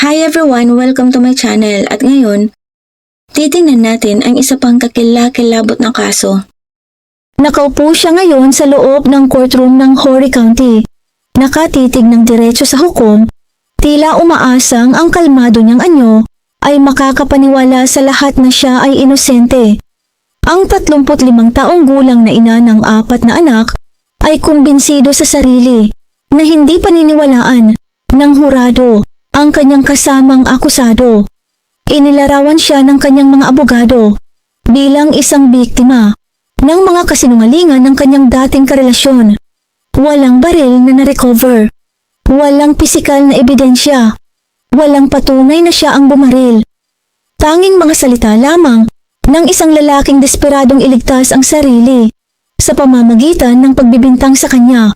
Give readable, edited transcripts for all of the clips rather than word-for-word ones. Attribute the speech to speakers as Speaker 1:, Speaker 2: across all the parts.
Speaker 1: Hi everyone! Welcome to my channel at ngayon, titingnan natin ang isa pang kakilakilabot na kaso.
Speaker 2: Nakaupo siya ngayon sa loob ng courtroom ng Horry County. Nakatitig ng diretso sa hukom, tila umaasang ang kalmado niyang anyo ay makakapaniwala sa lahat na siya ay inosente. Ang 35 taong gulang na ina ng 4 na anak ay kumbinsido sa sarili na hindi paniniwalaan ng hurado ang kanyang kasamang akusado. Inilarawan siya ng kanyang mga abogado bilang isang biktima ng mga kasinungalingan ng kanyang dating karelasyon. Walang baril na na-recover, walang pisikal na ebidensya, walang patunay na siya ang bumaril. Tanging mga salita lamang ng isang lalaking desperadong iligtas ang sarili sa pamamagitan ng pagbibintang sa kanya.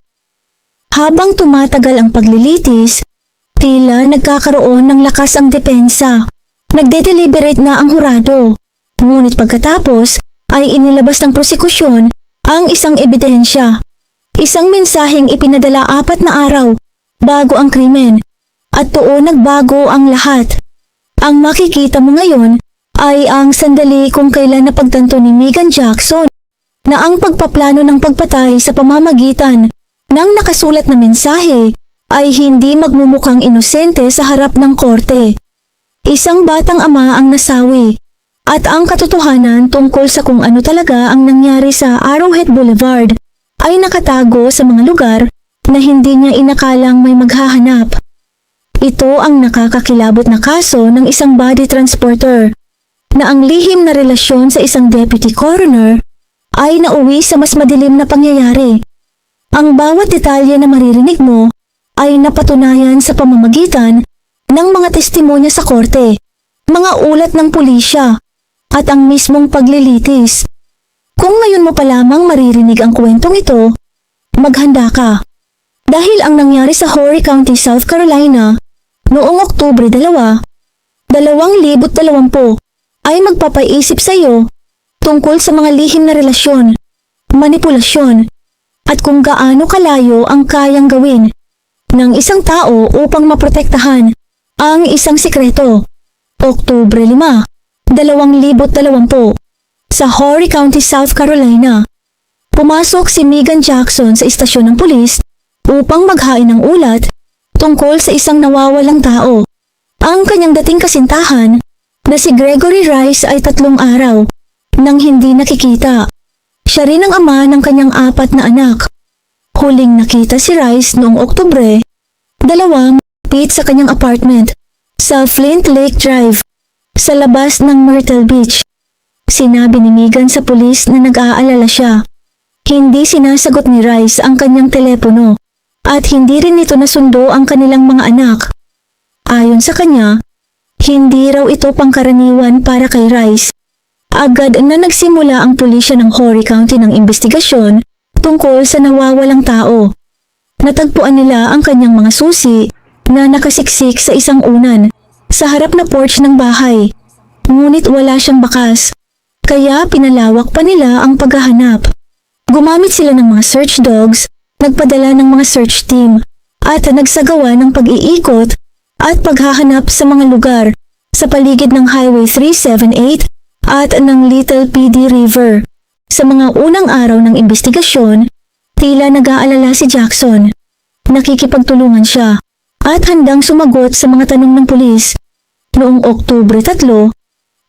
Speaker 2: Habang tumatagal ang paglilitis, tila nagkakaroon ng lakas ang depensa. Nagde-deliberate na ang hurado. Ngunit pagkatapos ay inilabas ng prosekusyon ang isang ebidensya. Isang mensaheng ipinadala 4 na araw bago ang krimen. At doon nagbago ang lahat. Ang makikita mo ngayon ay ang sandali kung kailan napagtanto ni Megan Jackson na ang pagpaplano ng pagpatay sa pamamagitan ng nakasulat na mensahe ay hindi magmumukhang inosente sa harap ng korte. Isang batang ama ang nasawi at ang katotohanan tungkol sa kung ano talaga ang nangyari sa Arrowhead Boulevard ay nakatago sa mga lugar na hindi niya inakalang may maghahanap. Ito ang nakakakilabot na kaso ng isang body transporter na ang lihim na relasyon sa isang deputy coroner ay nauwi sa mas madilim na pangyayari. Ang bawat detalye na maririnig mo ay napatunayan sa pamamagitan ng mga testimonya sa korte, mga ulat ng pulisya, at ang mismong paglilitis. Kung ngayon mo pa lamang maririnig ang kwentong ito, maghanda ka. Dahil ang nangyari sa Horry County, South Carolina, noong Oktubre 2, 2020 ay magpapaisip sa iyo tungkol sa mga lihim na relasyon, manipulasyon, at kung gaano kalayo ang kayang gawin ng isang tao upang maprotektahan ang isang sikreto. Oktubre 5, 2020, sa Horry County, South Carolina. Pumasok si Megan Jackson sa istasyon ng pulis upang maghain ng ulat tungkol sa isang nawawalang tao. Ang kanyang dating kasintahan na si Gregory Rice ay 3 araw nang hindi nakikita. Siya rin ang ama ng kanyang 4 na anak. Huling nakita si Rice noong Oktubre 2 sa kanyang apartment sa Flint Lake Drive sa labas ng Myrtle Beach. Sinabi ni Megan sa pulis na nag-aalala siya. Hindi sinasagot ni Rice ang kanyang telepono at hindi rin nito nasundo ang kanilang mga anak. Ayon sa kanya, hindi raw ito pangkaraniwan para kay Rice. Agad na nagsimula ang pulisya ng Horry County ng investigasyon tungkol sa nawawalang tao. Natagpuan nila ang kanyang mga susi na nakasiksik sa isang unan sa harap na porch ng bahay. Ngunit wala siyang bakas, kaya pinalawak pa nila ang paghahanap. Gumamit sila ng mga search dogs, nagpadala ng mga search team, at nagsagawa ng pag-iikot at paghahanap sa mga lugar sa paligid ng Highway 378 at ng Little PD River. Sa mga unang araw ng investigasyon, tila nag-aalala si Jackson. Nakikipagtulungan siya at handang sumagot sa mga tanong ng pulis. Noong Oktubre 3,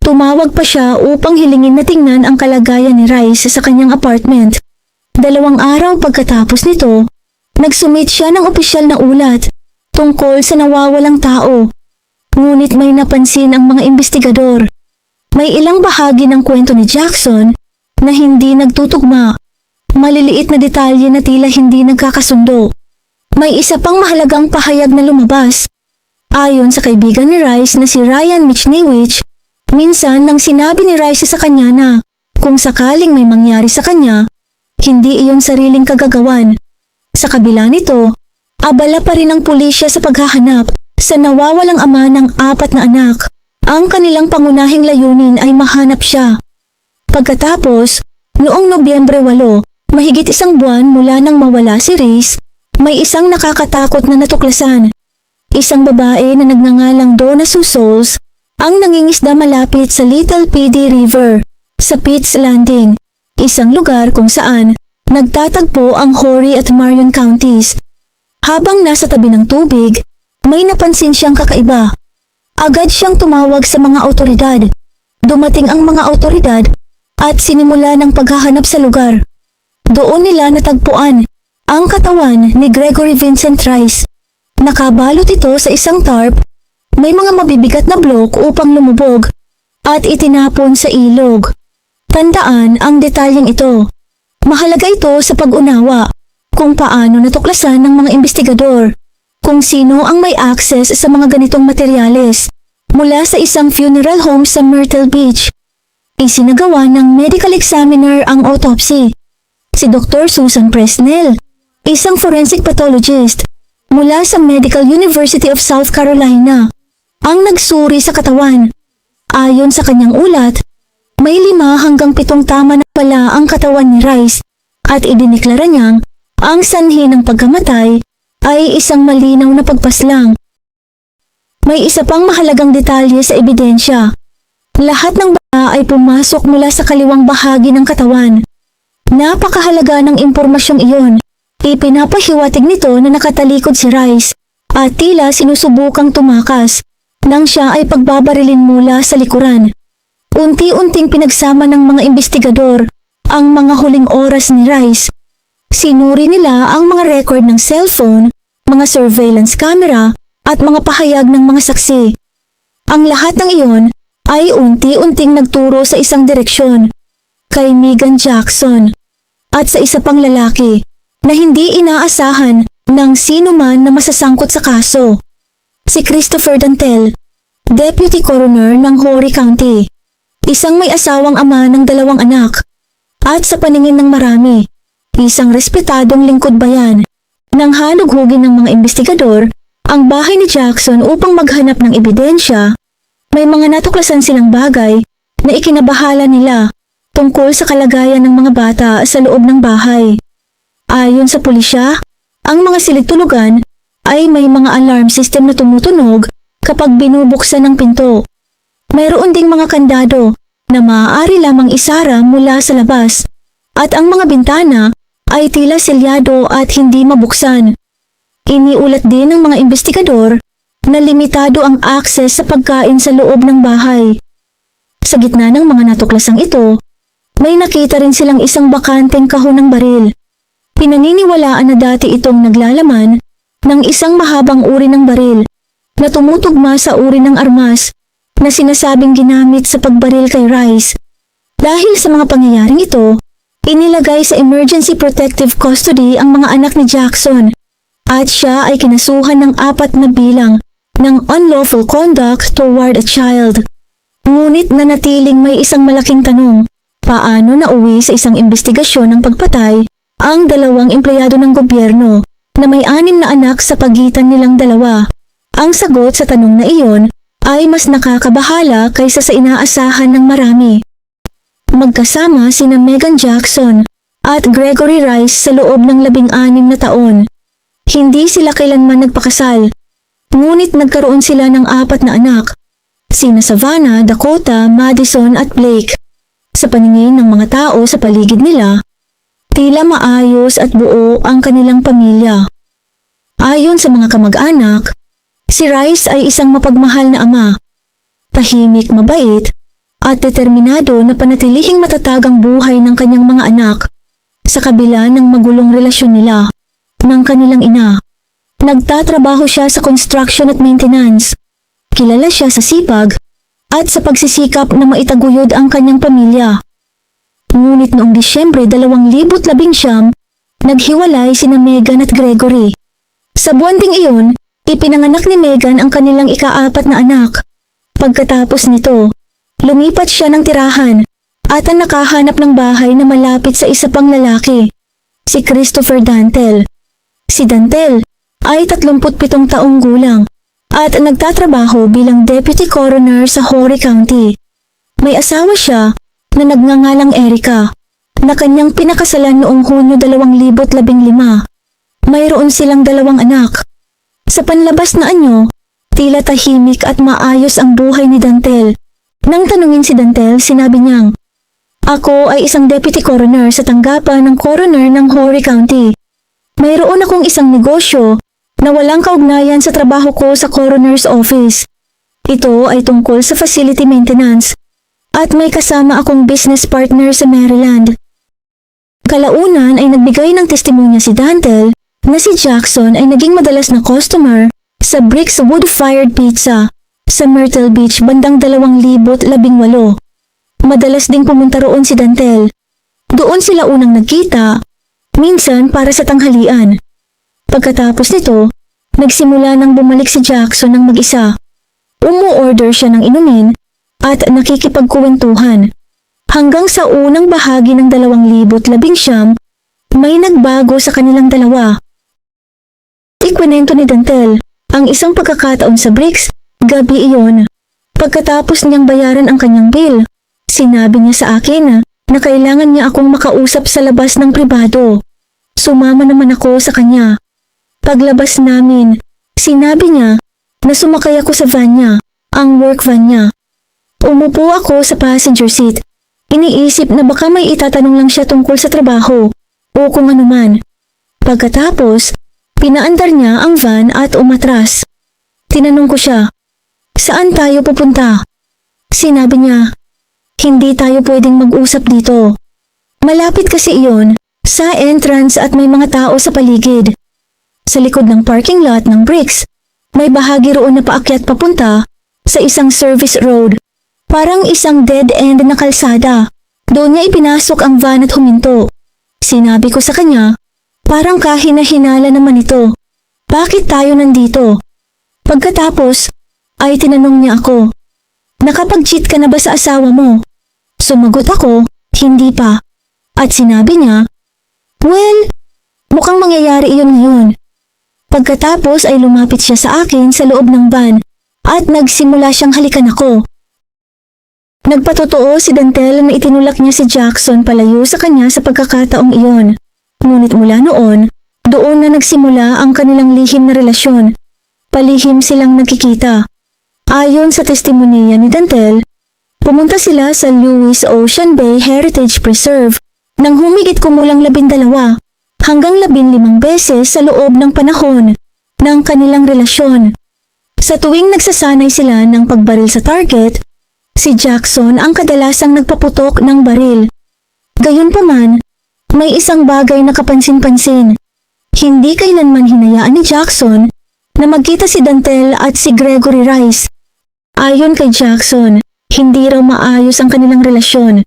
Speaker 2: tumawag pa siya upang hilingin na tingnan ang kalagayan ni Rice sa kanyang apartment. 2 araw pagkatapos nito, nagsumit siya ng opisyal na ulat tungkol sa nawawalang tao. Ngunit may napansin ang mga investigador. May ilang bahagi ng kwento ni Jackson na hindi nagtutugma. Maliliit na detalye na tila hindi nagkakasundo. May isa pang mahalagang pahayag na lumabas. Ayon sa kaibigan ni Rice na si Ryan Michniewicz, minsan nang sinabi ni Rice sa kanya na kung sakaling may mangyari sa kanya, hindi iyon sariling kagagawan. Sa kabila nito, abala pa rin ang pulisya sa paghahanap sa nawawalang ama ng 4 na anak. Ang kanilang pangunahing layunin ay mahanap siya. Pagkatapos, noong Nobyembre 8, mahigit 1 buwan mula nang mawala si Rice, may isang nakakatakot na natuklasan. isang babae na nagngangalang Donna Sue Souls, ang nangingisda malapit sa Little PD River, sa Pitt's Landing, isang lugar kung saan nagtatagpo ang Horry at Marion counties. Habang nasa tabi ng tubig, may napansin siyang kakaiba. Agad siyang tumawag sa mga awtoridad. Dumating ang mga awtoridad at sinimula ng paghahanap sa lugar. Doon nila natagpuan ang katawan ni Gregory Vincent Rice. Nakabalot ito sa isang tarp, may mga mabibigat na blok upang lumubog at itinapon sa ilog. Tandaan ang detalyeng ito. Mahalaga ito sa pag-unawa kung paano natuklasan ng mga investigador kung sino ang may access sa mga ganitong materyales mula sa isang funeral home sa Myrtle Beach. Isinagawa ng medical examiner ang autopsy. Si Dr. Susan Presnell, isang forensic pathologist mula sa Medical University of South Carolina, ang nagsuri sa katawan. Ayon sa kanyang ulat, may 5 hanggang 7 tama na pala ang katawan ni Rice at idiniklara niyang ang sanhi ng pagkamatay ay isang malinaw na pagpaslang. May isa pang mahalagang detalye sa ebidensya. Lahat ng baha ay pumasok mula sa kaliwang bahagi ng katawan. Napakahalaga ng impormasyong iyon. Ipinapahiwatig nito na nakatalikod si Rice at tila sinusubukang tumakas nang siya ay pagbabarilin mula sa likuran. Unti-unting pinagsama ng mga investigador ang mga huling oras ni Rice. Sinuri nila ang mga record ng cellphone, mga surveillance camera at mga pahayag ng mga saksi. Ang lahat ng iyon ay unti-unting nagturo sa isang direksyon, kay Megan Jackson at sa isa pang lalaki na hindi inaasahan ng sino man na masasangkot sa kaso. Si Christopher Dantel, Deputy Coroner ng Horry County, isang may asawang ama ng 2 anak, at sa paningin ng marami, isang respetadong lingkod bayan. Nang halughugin ng mga investigador ang bahay ni Jackson upang maghanap ng ebidensya, may mga natuklasan silang bagay na ikinabahala nila tungkol sa kalagayan ng mga bata sa loob ng bahay. Ayon sa pulisya, ang mga silid-tulugan ay may mga alarm system na tumutunog kapag binubuksan ng pinto. Mayroon ding mga kandado na maaari lamang isara mula sa labas at ang mga bintana ay tila selyado at hindi mabuksan. Iniulat din ng mga investigador na limitado ang akses sa pagkain sa loob ng bahay. Sa gitna ng mga natuklasang ito, may nakita rin silang isang bakanteng kahon ng baril. Pinaniniwalaan na dati itong naglalaman ng isang mahabang uri ng baril na tumutugma sa uri ng armas na sinasabing ginamit sa pagbaril kay Rice. Dahil sa mga pangyayaring ito, inilagay sa emergency protective custody ang mga anak ni Jackson at siya ay kinasuhan ng 4 na bilang ng unlawful conduct toward a child. Ngunit nanatiling may isang malaking tanong, paano nauwi sa isang investigasyon ng pagpatay ang 2 empleyado ng gobyerno na may 6 na anak sa pagitan nilang 2? Ang sagot sa tanong na iyon ay mas nakakabahala kaysa sa inaasahan ng marami. Magkasama sina Megan Jackson at Gregory Rice sa loob ng 16 na taon. Hindi sila kailanman nagpakasal, ngunit nagkaroon sila ng 4 na anak, sina Savannah, Dakota, Madison at Blake. Sa paningin ng mga tao sa paligid nila, tila maayos at buo ang kanilang pamilya. Ayon sa mga kamag-anak, si Rice ay isang mapagmahal na ama, tahimik, mabait, at determinado na panatilihing matatag ang buhay ng kanyang mga anak sa kabila ng magulong relasyon nila ng kanilang ina. Nagtatrabaho siya sa construction at maintenance. Kilala siya sa sipag at sa pagsisikap na maitaguyod ang kanyang pamilya. Ngunit noong Disyembre 2019, naghiwalay sina Megan at Gregory. Sa buwan ding iyon, ipinanganak ni Megan ang kanilang ika-4 na anak. Pagkatapos nito, lumipat siya ng tirahan at ang nakahanap ng bahay na malapit sa isa pang lalaki, si Christopher Dantel. Si Dantel ay 37 taong gulang at nagtatrabaho bilang Deputy Coroner sa Horry County. May asawa siya na nagngangalang Erica na kanyang pinakasalan noong Hunyo 2015. Mayroon silang 2 anak. Sa panlabas na anyo, tila tahimik at maayos ang buhay ni Dantel. Nang tanungin si Dantel, sinabi niyang, "Ako ay isang deputy coroner sa tanggapan ng coroner ng Horry County. Mayroon akong isang negosyo na walang kaugnayan sa trabaho ko sa coroner's office. Ito ay tungkol sa facility maintenance at may kasama akong business partner sa Maryland." Kalaunan ay nagbigay ng testimonya si Dantel na si Jackson ay naging madalas na customer sa Bricks Wood-Fired Pizza sa Myrtle Beach bandang 2018. Madalas ding pumunta roon si Dantel. Doon sila unang nagkita, minsan para sa tanghalian. Pagkatapos nito, nagsimula nang bumalik si Jackson ng mag-isa. Umu-order siya ng inumin at nakikipagkuwentuhan. Hanggang sa unang bahagi ng 2019, may nagbago sa kanilang dalawa. Ikwento ni Dantel ang isang pagkakataon sa Bricks, gabi iyon. Pagkatapos niyang bayaran ang kanyang bill, sinabi niya sa akin na kailangan niya akong makausap sa labas ng pribado. Sumama naman ako sa kanya. Paglabas namin, sinabi niya na sumakay ako sa van niya, ang work van niya. Umupo ako sa passenger seat. Iniisip na baka may itatanong lang siya tungkol sa trabaho o kung ano man. Pagkatapos, pinaandar niya ang van at umatras. Tinanong ko siya, "Saan tayo pupunta?" Sinabi niya, "Hindi tayo pwedeng mag-usap dito. Malapit kasi iyon sa entrance at may mga tao sa paligid." Sa likod ng parking lot ng Bricks, may bahagi roon na paakyat papunta sa isang service road. Parang isang dead-end na kalsada. Doon niya ipinasok ang van at huminto. Sinabi ko sa kanya, parang kahina-hinala naman ito. Bakit tayo nandito? Pagkatapos, ay tinanong niya ako, "Nakapag-cheat ka na ba sa asawa mo?" Sumagot ako, "Hindi pa." At sinabi niya, "Well, mukhang mangyayari iyon ngayon." Pagkatapos ay lumapit siya sa akin sa loob ng van at nagsimula siyang halikan ako. Nagpatotoo si Dantel na itinulak niya si Jackson palayo sa kanya sa pagkakataong iyon. Ngunit mula noon, doon na nagsimula ang kanilang lihim na relasyon. Palihim silang nagkikita. Ayon sa testimonya ni Dantel, pumunta sila sa Lewis Ocean Bay Heritage Preserve nang humigit kumulang 12 hanggang 15 beses sa loob ng panahon ng kanilang relasyon. Sa tuwing nagsasanay sila ng pagbaril sa target, si Jackson ang kadalasang nagpaputok ng baril. Gayunpaman, may isang bagay na kapansin-pansin. Hindi kailanman hinayaan ni Jackson na magkita si Dantel at si Gregory Rice. Ayon kay Jackson, hindi raw maayos ang kanilang relasyon.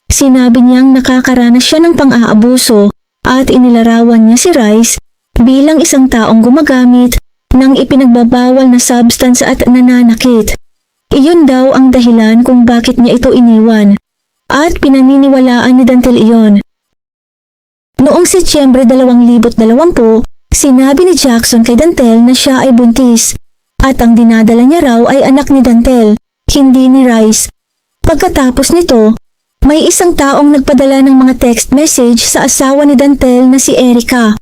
Speaker 2: Sinabi niyang nakakaranas siya ng pang-aabuso at inilarawan niya si Rice bilang isang taong gumagamit ng ipinagbabawal na substance at nananakit. Iyon daw ang dahilan kung bakit niya ito iniwan at pinaniniwalaan ni Dantel iyon. Noong Setyembre 2020, sinabi ni Jackson kay Dantel na siya ay buntis at ang dinadala niya raw ay anak ni Dantel, hindi ni Rice. Pagkatapos nito, may isang taong nagpadala ng mga text message sa asawa ni Dantel na si Erica.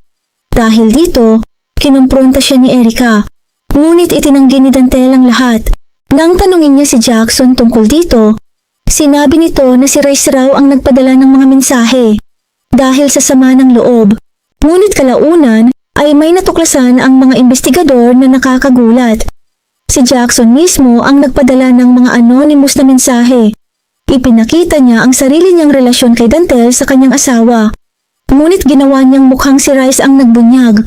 Speaker 2: Dahil dito, kinumpronta siya ni Erica, ngunit itinanggi ni Dantel ang lahat. Nang tanungin niya si Jackson tungkol dito, sinabi nito na si Rice raw ang nagpadala ng mga mensahe dahil sa sama ng loob. Ngunit kalaunan ay may natuklasan ang mga investigador na nakakagulat. Si Jackson mismo ang nagpadala ng mga anonymous na mensahe. Ipinakita niya ang sarili niyang relasyon kay Dantel sa kanyang asawa. Ngunit ginawa niyang mukhang si Rice ang nagbunyag.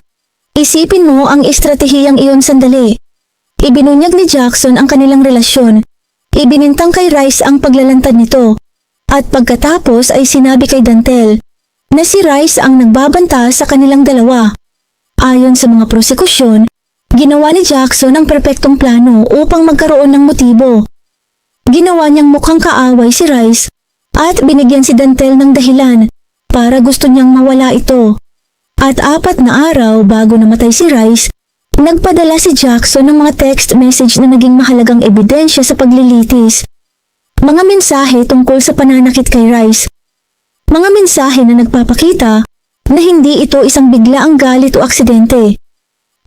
Speaker 2: Isipin mo ang estratehiyang iyon sandali. Ibinunyag ni Jackson ang kanilang relasyon. Ibinintang kay Rice ang paglalantad nito. At pagkatapos ay sinabi kay Dantel na si Rice ang nagbabanta sa kanilang dalawa. Ayon sa mga prosekusyon, ginawa ni Jackson ang perpektong plano upang magkaroon ng motibo. Ginawa niyang mukhang kaaway si Rice at binigyan si Dantel ng dahilan para gusto niyang mawala ito. At 4 na araw bago namatay si Rice, nagpadala si Jackson ng mga text message na naging mahalagang ebidensya sa paglilitis. Mga mensahe tungkol sa pananakit kay Rice. Mga mensahe na nagpapakita na hindi ito isang biglaang galit o aksidente.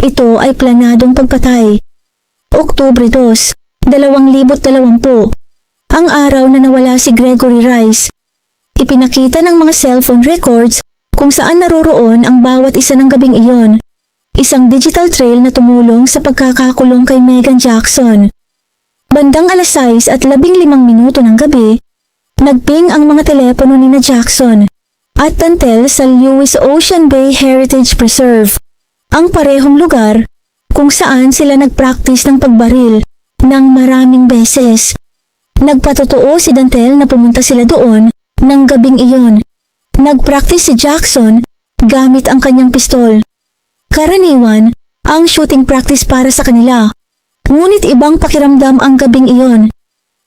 Speaker 2: Ito ay planadong pagpatay. Oktubre 2, 2020, ang araw na nawala si Gregory Rice. Ipinakita ng mga cellphone records kung saan naroroon ang bawat isa ng gabing iyon. Isang digital trail na tumulong sa pagkakakulong kay Megan Jackson. Bandang 6:15 ng gabi, nagping ang mga telepono ni Jackson at Dantel sa Lewis Ocean Bay Heritage Preserve, ang parehong lugar kung saan sila nagpractice ng pagbaril ng maraming beses. Nagpatotoo si Dantel na pumunta sila doon ng gabing iyon. Nagpractice si Jackson gamit ang kanyang pistol. Karaniwan, ang shooting practice para sa kanila. Ngunit ibang pakiramdam ang gabing iyon.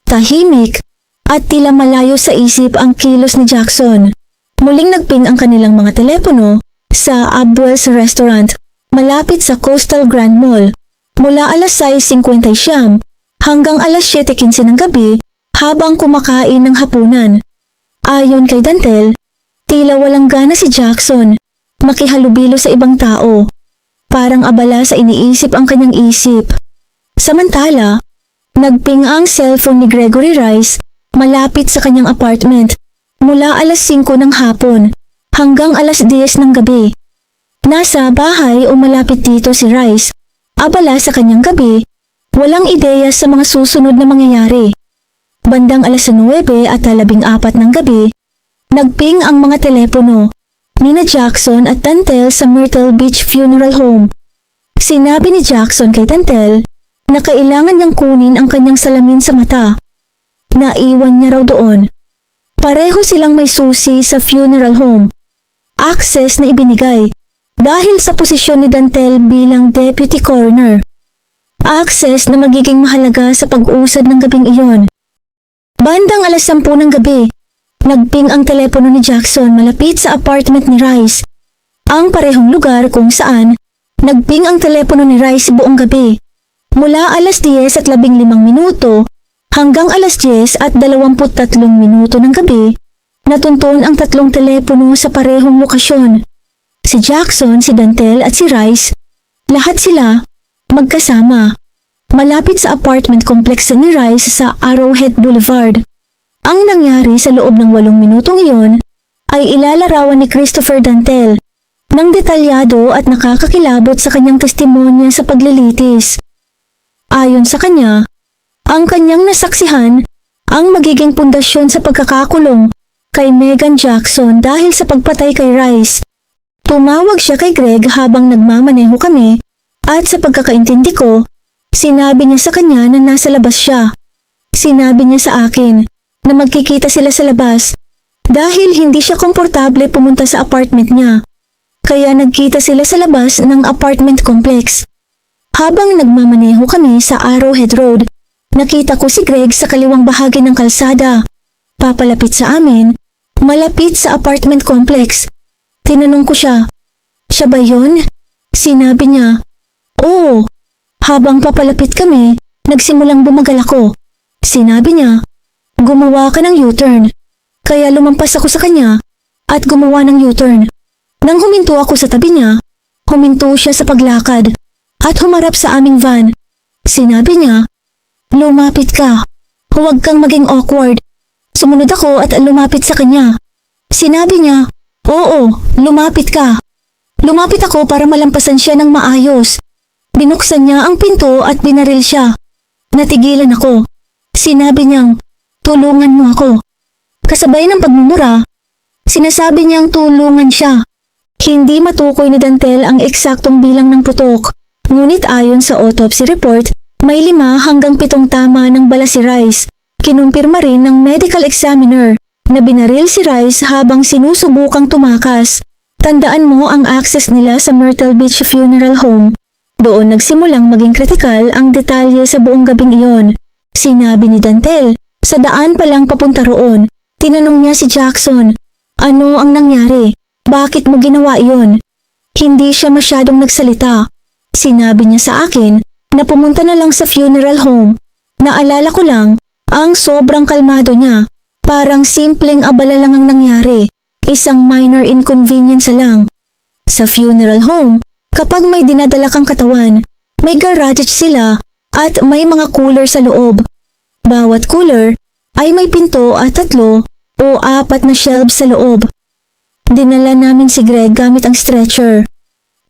Speaker 2: Tahimik at tila malayo sa isip ang kilos ni Jackson. Muling nagping ang kanilang mga telepono sa Abwell's Restaurant malapit sa Coastal Grand Mall mula 6:50 hanggang 7:15 ng gabi habang kumakain ng hapunan. Ayon kay Dantel, tila walang gana si Jackson makihalubilo sa ibang tao. Parang abala sa iniisip ang kanyang isip. Samantala, nagping ang cellphone ni Gregory Rice malapit sa kanyang apartment mula 5:00 ng hapon hanggang 10:00 ng gabi. Nasa bahay o malapit dito si Rice, abala sa kanyang gabi, walang ideya sa mga susunod na mangyayari. Bandang 9:14 ng gabi, nagping ang mga telepono nina Jackson at Dantel sa Myrtle Beach Funeral Home. Sinabi ni Jackson kay Dantel na kailangan niyang kunin ang kanyang salamin sa mata. Naiwan niya raw doon. Pareho silang may susi sa funeral home. Access na ibinigay dahil sa posisyon ni Dantel bilang deputy coroner. Access na magiging mahalaga sa pag-usad ng gabing iyon. Bandang 10:00 ng gabi, nagping ang telepono ni Jackson malapit sa apartment ni Rice. Ang parehong lugar kung saan nagping ang telepono ni Rice buong gabi. Mula 10:15 hanggang 10:23 ng gabi, natunton ang 3 telepono sa parehong lokasyon. Si Jackson, si Dantel at si Rice, lahat sila magkasama. Malapit sa apartment complex ni Rice sa Arrowhead Boulevard. Ang nangyari sa loob ng 8 minutong iyon ay ilalarawan ni Christopher Dantel ng detalyado at nakakakilabot sa kanyang testimonya sa paglilitis. Ayon sa kanya, ang kanyang nasaksihan ang magiging pundasyon sa pagkakakulong kay Megan Jackson dahil sa pagpatay kay Rice. Tumawag siya kay Greg habang nagmamaneho kami at sa pagkakaintindi ko, sinabi niya sa kanya na nasa labas siya. Sinabi niya sa akin na magkikita sila sa labas dahil hindi siya komportable pumunta sa apartment niya. Kaya nagkita sila sa labas ng apartment complex. Habang nagmamaneho kami sa Arrowhead Road, nakita ko si Greg sa kaliwang bahagi ng kalsada. Papalapit sa amin, malapit sa apartment complex. Tinanong ko siya, "Siya ba yun?" Sinabi niya, "Oo." Habang papalapit kami, nagsimulang bumagal ako. Sinabi niya, "Gumawa ka ng U-turn." Kaya lumampas ako sa kanya at gumawa ng U-turn. Nang huminto ako sa tabi niya, huminto siya sa paglakad at humarap sa aming van. Sinabi niya, "Lumapit ka. Huwag kang maging awkward." Sumunod ako at lumapit sa kanya. Sinabi niya, "Oo, lumapit ka." Lumapit ako para malampasan siya ng maayos. Binuksan niya ang pinto at binaril siya. Natigilan ako. Sinabi niyang, "Tulungan mo ako." Kasabay ng pagmumura, sinasabi niyang tulungan siya. Hindi matukoy ni Dantel ang eksaktong bilang ng putok. Ngunit ayon sa autopsy report, may 5 hanggang 7 tama ng bala si Rice. Kinumpirma rin ng medical examiner na binaril si Rice habang sinusubukang tumakas. Tandaan mo ang access nila sa Myrtle Beach Funeral Home. Doon nagsimulang maging kritikal ang detalye sa buong gabing iyon. Sinabi ni Dantel, sa daan palang papunta roon, tinanong niya si Jackson, "Ano ang nangyari? Bakit mo ginawa iyon?" Hindi siya masyadong nagsalita. Sinabi niya sa akin na pumunta na lang sa funeral home. Naalala ko lang, ang sobrang kalmado niya. Parang simpleng abala lang ang nangyari. Isang minor inconvenience lang. Sa funeral home, Kapag may dinadala kang katawan, may garage sila at may mga cooler sa loob. Bawat cooler ay may pinto at 3 o 4 na shelves sa loob. Dinala namin si Greg gamit ang stretcher.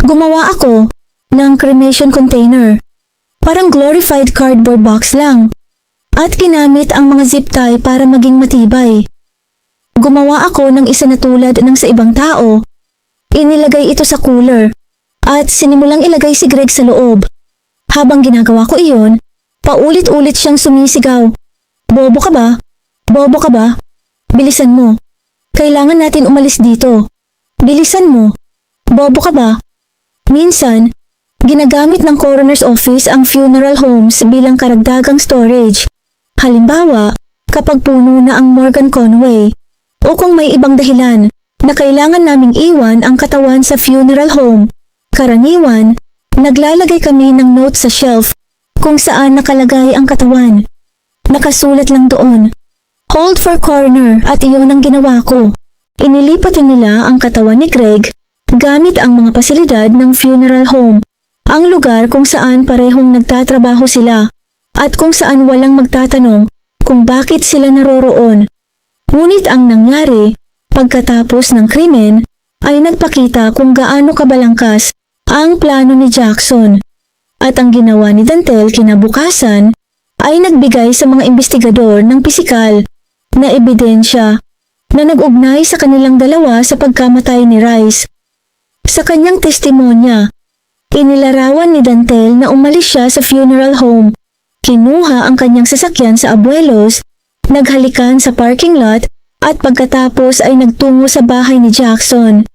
Speaker 2: Gumawa ako ng cremation container. Parang glorified cardboard box lang. At ginamit ang mga zip tie para maging matibay. Gumawa ako ng isa na tulad ng sa ibang tao. Inilagay ito sa cooler at sinimulang ilagay si Greg sa loob. Habang ginagawa ko iyon, paulit-ulit siyang sumisigaw. Bobo ka ba? Bobo ka ba? Bilisan mo. Kailangan natin umalis dito. Bilisan mo. Bobo ka ba? Minsan, ginagamit ng coroner's office ang funeral homes bilang karagdagang storage. Halimbawa, kapag puno na ang Morgan Conway o kung may ibang dahilan na kailangan naming iwan ang katawan sa funeral home, karaniwan, naglalagay kami ng note sa shelf kung saan nakalagay ang katawan. Nakasulat lang doon, "Hold for coroner," at iyon ang ginawa ko. Inilipat nila ang katawan ni Greg gamit ang mga pasilidad ng funeral home, ang lugar kung saan parehong nagtatrabaho sila at kung saan walang magtatanong kung bakit sila naroroon. Ngunit ang nangyari pagkatapos ng krimen ay nagpakita kung gaano kabalangkas ang plano ni Jackson. At ang ginawa ni Dantel kinabukasan ay nagbigay sa mga investigador ng pisikal na ebidensya na nag-ugnay sa kanilang dalawa sa pagkamatay ni Rice. Sa kanyang testimonya, inilarawan ni Dantel na umalis siya sa funeral home, kinuha ang kanyang sasakyan sa Abuelos, naghalikan sa parking lot at pagkatapos ay nagtungo sa bahay ni Jackson.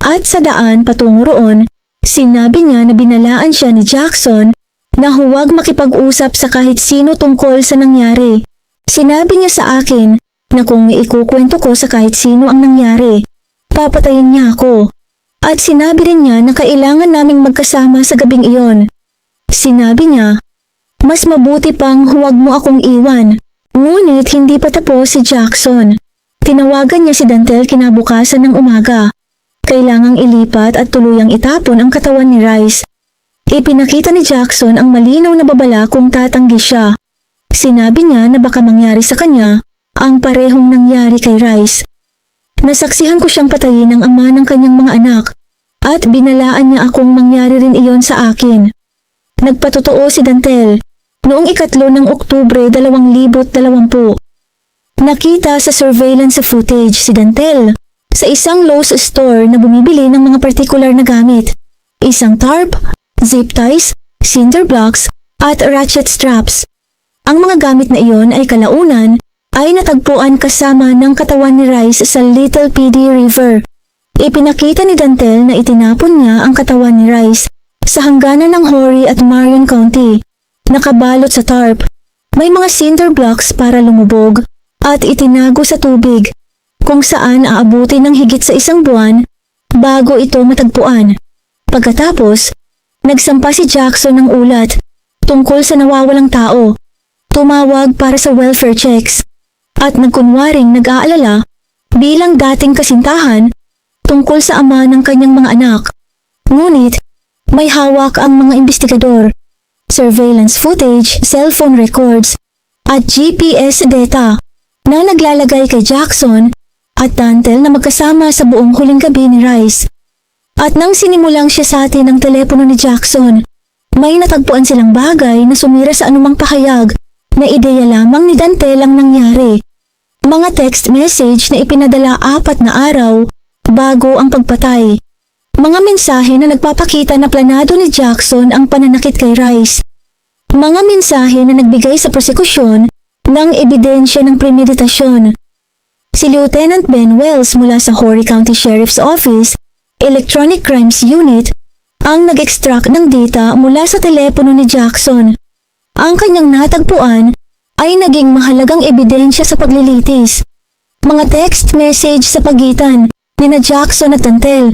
Speaker 2: At sa daan patungo roon, sinabi niya na binalaan siya ni Jackson na huwag makipag-usap sa kahit sino tungkol sa nangyari. Sinabi niya sa akin na kung ikukwento ko sa kahit sino ang nangyari, papatayin niya ako. At sinabi rin niya na kailangan naming magkasama sa gabing iyon. Sinabi niya, mas mabuti pang huwag mo akong iwan. Ngunit hindi pa tapos si Jackson. Tinawagan niya si Dantel kinabukasan ng umaga. Kailangang ilipat at tuluyang itapon ang katawan ni Rice. Ipinakita ni Jackson ang malinaw na babala kung tatanggi siya. Sinabi niya na baka mangyari sa kanya ang parehong nangyari kay Rice. Nasaksihan ko siyang patayin ng ama ng kanyang mga anak at binalaan niya akong mangyari rin iyon sa akin. Nagpatotoo si Dantel noong 3 ng Oktubre 2020. Nakita sa surveillance footage si Dantel sa isang Lowe's store na bumibili ng mga partikular na gamit. Isang tarp, zip ties, cinder blocks at ratchet straps. Ang mga gamit na iyon ay kalaunan ay natagpuan kasama ng katawan ni Rice sa Little PD River. Ipinakita ni Dantel na itinapon niya ang katawan ni Rice sa hangganan ng Horry at Marion County. Nakabalot sa tarp, may mga cinder blocks para lumubog at itinago sa tubig kung saan aabuti ng higit sa 1 buwan bago ito matagpuan. Pagkatapos, nagsampa si Jackson ng ulat tungkol sa nawawalang tao, tumawag para sa welfare checks at nagkunwaring nag-aalala bilang dating kasintahan tungkol sa ama ng kanyang mga anak. Ngunit, may hawak ang mga investigador, surveillance footage, cellphone records, at GPS data na naglalagay kay Jackson at Dantel na magkasama sa buong huling gabi ni Rice. At nang sinimulang siya sa atin ang telepono ni Jackson, may natagpuan silang bagay na sumira sa anumang pahayag na ideya lamang ni Dantel ang nangyari. Mga text message na ipinadala 4 na araw bago ang pagpatay. Mga mensahe na nagpapakita na planado ni Jackson ang pananakit kay Rice. Mga mensahe na nagbigay sa prosekusyon ng ebidensya ng premeditasyon. Si Lieutenant Ben Wells mula sa Horry County Sheriff's Office, Electronic Crimes Unit, ang nag-extract ng data mula sa telepono ni Jackson. Ang kanyang natagpuan ay naging mahalagang ebidensya sa paglilitis. Mga text message sa pagitan ni Jackson at Dantel,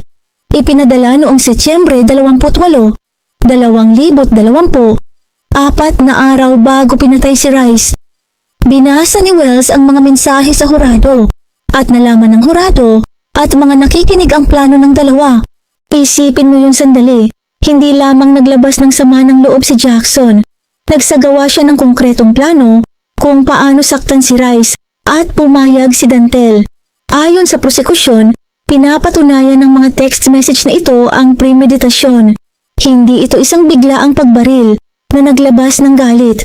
Speaker 2: ipinadala noong Setyembre 28, 2020, 4 na araw bago pinatay si Rice. Binasa ni Wells ang mga mensahe sa hurado at nalaman ng hurado at mga nakikinig ang plano ng dalawa. Isipin mo yung sandali, Hindi lamang naglabas ng sama ng loob si Jackson, nagsagawa siya ng konkretong plano kung paano saktan si Rice at pumayag si Dantel. Ayon sa prosekusyon, pinapatunayan ng mga text message na ito ang premeditasyon. Hindi ito isang biglaang pagbaril na naglabas ng galit.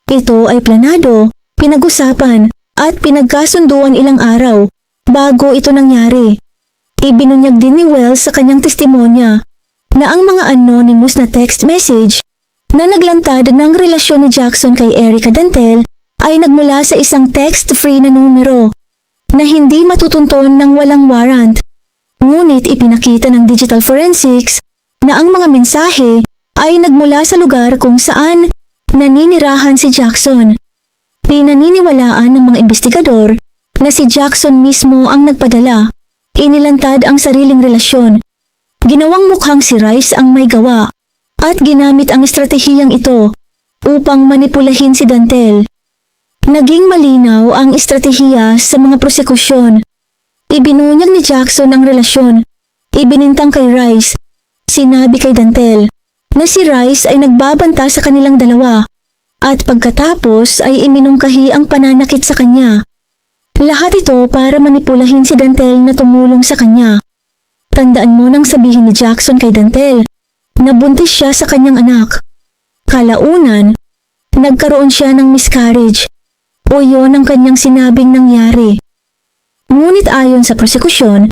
Speaker 2: Ito ay planado, pinag-usapan at pinagkasunduan ilang araw bago ito nangyari. Ibinunyag din ni Wells sa kanyang testimonya na ang mga anonymous na text message na naglantad ng relasyon ni Jackson kay Erica Dantel ay nagmula sa isang text-free na numero na hindi matutunton ng walang warrant. Ngunit ipinakita ng digital forensics na ang mga mensahe ay nagmula sa lugar kung saan naninirahan si Jackson. Pinaniniwalaan ng mga investigador na si Jackson mismo ang nagpadala. Inilantad ang sariling relasyon. Ginawang mukhang si Rice ang may gawa at ginamit ang estratehiyang ito upang manipulahin si Dantel. Naging malinaw ang estratehiya sa mga prosekusyon. Ibinunyag ni Jackson ang relasyon. Ibinintang kay Rice. Sinabi kay Dantel na si Rice ay nagbabanta sa kanilang dalawa at pagkatapos ay iminungkahi ang pananakit sa kanya. Lahat ito para manipulahin si Dantel na tumulong sa kanya. Tandaan mo nang sabihin ni Jackson kay Dantel na buntis siya sa kanyang anak. Kalaunan, nagkaroon siya ng miscarriage o yun ang kanyang sinabing nangyari. Ngunit ayon sa prosekusyon,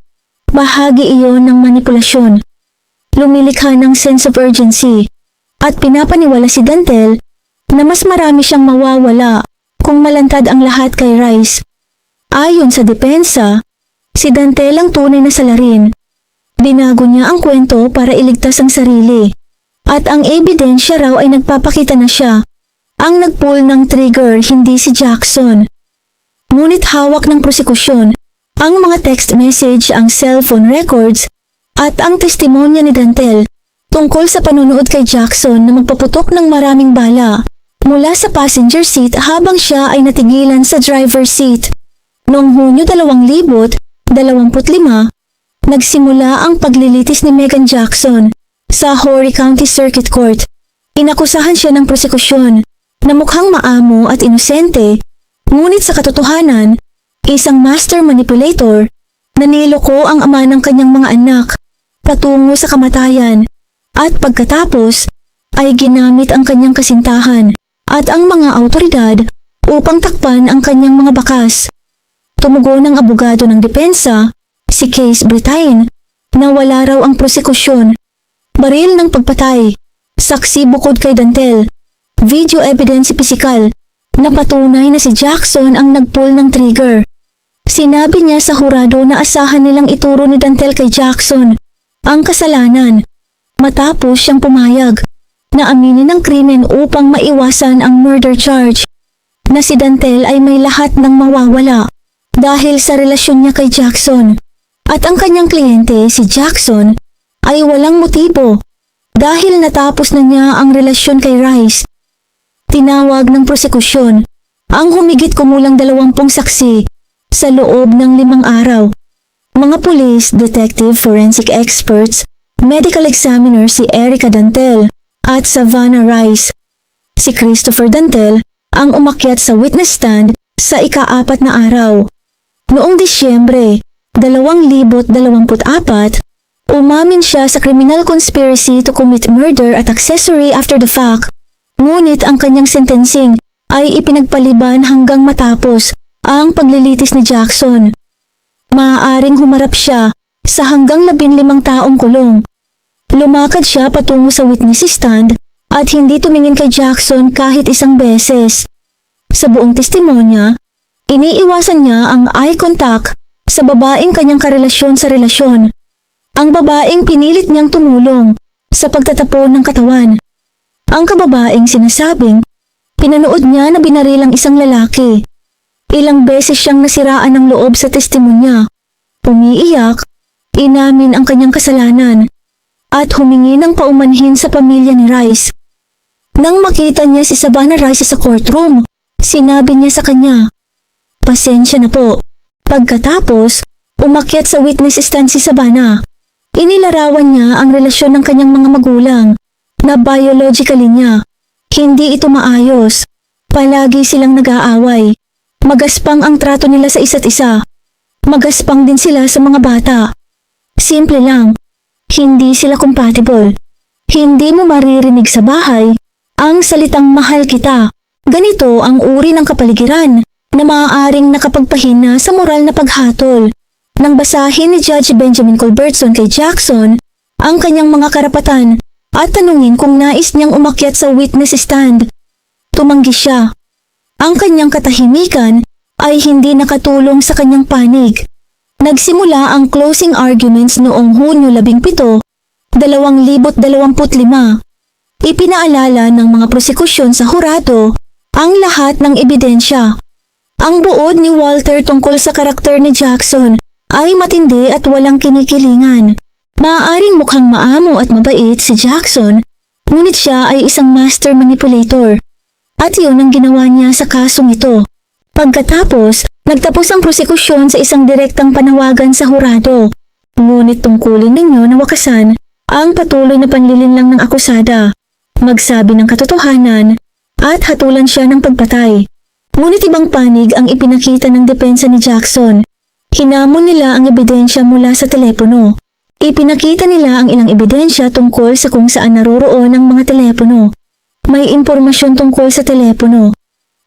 Speaker 2: bahagi iyon ng manipulasyon. Lumilikha ng sense of urgency at pinapaniwala si Dantel na mas marami siyang mawawala kung malantad ang lahat kay Rice. Ayon sa depensa, si Dantel ang tunay na salarin. Binago niya ang kwento para iligtas ang sarili. At ang ebidensya raw ay nagpapakita na siya ang nagpull ng trigger, hindi si Jackson. Ngunit hawak ng prosekusyon ang mga text message, ang cellphone records at ang testimonya ni Dantel tungkol sa panunood kay Jackson na magpaputok ng maraming bala mula sa passenger seat habang siya ay natigilan sa driver's seat. Noong Hunyo 2025, nagsimula ang paglilitis ni Megan Jackson sa Horry County Circuit Court. Inakusahan siya ng prosekusyon na mukhang maamo at inosente, ngunit sa katotohanan, isang master manipulator na niloko ang ama ng kanyang mga anak patungo sa kamatayan at pagkatapos ay ginamit ang kanyang kasintahan at ang mga autoridad upang takpan ang kanyang mga bakas. Tumugon ng abogado ng depensa, si Case Britain, na wala raw ang prosekusyon, baril ng pagpatay, saksi bukod kay Dantel, video evidence pisikal na patunay na si Jackson ang nagpull ng trigger. Sinabi niya sa hurado na asahan nilang ituro ni Dantel kay Jackson ang kasalanan matapos siyang pumayag na aminin ang krimen upang maiwasan ang murder charge, na si Dantel ay may lahat ng mawawala dahil sa relasyon niya kay Jackson. At ang kanyang kliyente, si Jackson, ay walang motibo dahil natapos na niya ang relasyon kay Rice. Tinawag ng prosekusyon ang humigit kumulang 20 saksi sa loob ng 5 araw. Mga pulis, detective, forensic experts, medical examiner si Erica Dantel at Savannah Rice. Si Christopher Dantel ang umakyat sa witness stand sa ika-4 na araw. Noong Disyembre 2024, umamin siya sa criminal conspiracy to commit murder at accessory after the fact. Ngunit ang kanyang sentencing ay ipinagpaliban hanggang matapos ang paglilitis ni Jackson. Maaaring humarap siya sa hanggang 15 taong kulong. Lumakad siya patungo sa witness stand at hindi tumingin kay Jackson kahit isang beses. Sa buong testimonya, iniiwasan niya ang eye contact sa babaeng kanyang karelasyon sa relasyon. Ang babaeng pinilit niyang tumulong sa pagtatapon ng katawan. Ang kababaeng sinasabing pinanood niya na binaril ang isang lalaki. Ilang beses siyang nasiraan ng loob sa testimonya. Umiiyak, inamin ang kanyang kasalanan at humingi ng paumanhin sa pamilya ni Rice. Nang makita niya si Savannah Rice sa courtroom, sinabi niya sa kanya, "Pasensya na po." Pagkatapos, umakyat sa witness stand si Savannah. Inilarawan niya ang relasyon ng kanyang mga magulang na biologically niya. Hindi ito maayos. Palagi silang nag-aaway. Magaspang ang trato nila sa isa't isa. Magaspang din sila sa mga bata. Simple lang. Hindi sila compatible. Hindi mo maririnig sa bahay ang salitang mahal kita. Ganito ang uri ng kapaligiran na maaaring nakapagpahina sa moral na paghatol. Nang basahin ni Judge Benjamin Culbertson kay Jackson ang kanyang mga karapatan at tanungin kung nais niyang umakyat sa witness stand, tumanggi siya. Ang kanyang katahimikan ay hindi nakatulong sa kanyang panig. Nagsimula ang closing arguments noong Hunyo 17, 2025. Ipinaalala ng mga prosekusyon sa hurado ang lahat ng ebidensya. Ang buod ni Walter tungkol sa karakter ni Jackson ay matindi at walang kinikilingan. Maaaring mukhang maamo at mabait si Jackson, ngunit siya ay isang master manipulator. At yun ang ginawa niya sa kasong ito. Pagkatapos, nagtapos ang prosekusyon sa isang direktang panawagan sa hurado. Ngunit tungkulin ninyo na wakasan ang patuloy na panlilinlang ng akusada, magsabi ng katotohanan at hatulan siya ng pagpatay. Ngunit ibang panig ang ipinakita ng depensa ni Jackson. Hinamon nila ang ebidensya mula sa telepono. Ipinakita nila ang ilang ebidensya tungkol sa kung saan naroroon ang mga telepono. May impormasyon tungkol sa telepono.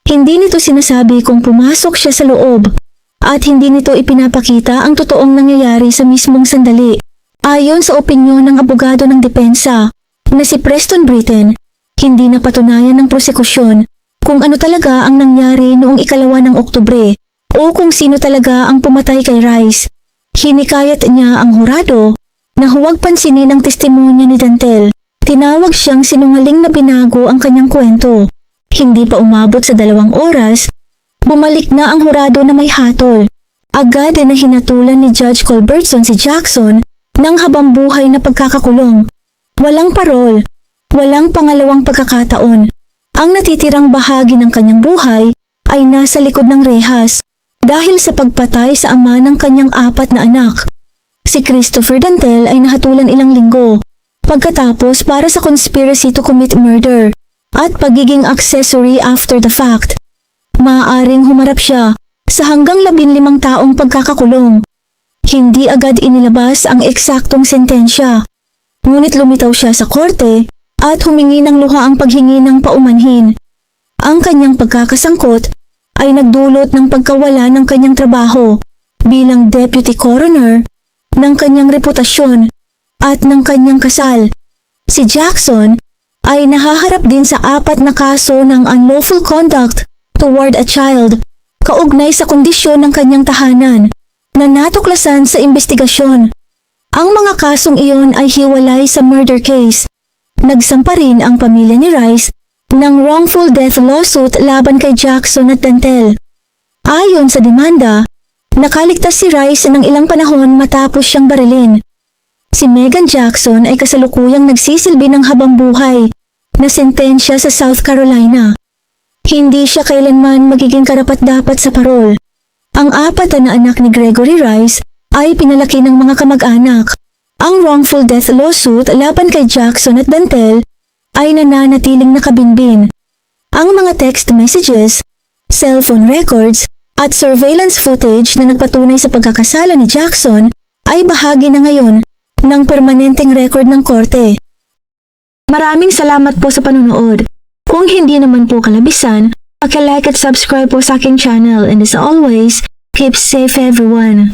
Speaker 2: Hindi nito sinasabi kung pumasok siya sa loob at hindi nito ipinapakita ang totoong nangyayari sa mismong sandali. Ayon sa opinyon ng abogado ng depensa na si Preston Britton, hindi napatunayan ng prosekusyon kung ano talaga ang nangyari noong 2 ng Oktubre o kung sino talaga ang pumatay kay Rice. Hinikayat niya ang hurado na huwag pansinin ang testimonya ni Dantel. Tinawag siyang sinungaling na binago ang kanyang kwento. Hindi pa umabot sa 2 oras, bumalik na ang hurado na may hatol. Agad na hinatulan ni Judge Culbertson si Jackson ng habambuhay na pagkakakulong. Walang parol, walang pangalawang pagkakataon. Ang natitirang bahagi ng kanyang buhay ay nasa likod ng rehas dahil sa pagpatay sa ama ng kanyang 4 na anak. Si Christopher Dantel ay nahatulan ilang linggo pagkatapos para sa conspiracy to commit murder at pagiging accessory after the fact. Maaaring humarap siya sa hanggang 15 taong pagkakakulong. Hindi agad inilabas ang eksaktong sentensya, ngunit lumitaw siya sa korte at humingi ng luhaang paghingi ng paumanhin. Ang kanyang pagkakasangkot ay nagdulot ng pagkawala ng kanyang trabaho bilang deputy coroner, ng kanyang reputasyon at ng kanyang kasal. Si Jackson ay nahaharap din sa 4 na kaso ng unlawful conduct toward a child, kaugnay sa kondisyon ng kanyang tahanan na natuklasan sa investigasyon. Ang mga kasong iyon ay hiwalay sa murder case. Nagsampa rin ang pamilya ni Rice ng wrongful death lawsuit laban kay Jackson at Dantel. Ayon sa demanda, nakaligtas si Rice ng ilang panahon matapos siyang barilin. Si Megan Jackson ay kasalukuyang nagsisilbi ng habambuhay na sentensya sa South Carolina. Hindi siya kailanman magiging karapat-dapat sa parol. Ang 4 na anak ni Gregory Rice ay pinalaki ng mga kamag-anak. Ang wrongful death lawsuit laban kay Jackson at Dantel ay nananatiling nakabinbin. Ang mga text messages, cellphone records, at surveillance footage na nagpatunay sa pagkakasala ni Jackson ay bahagi na ngayon ng permanenteng record ng korte. Maraming salamat po sa panunood. Kung hindi naman po kalabisan, paki-like at subscribe po sa aking channel, and as always, keep safe everyone.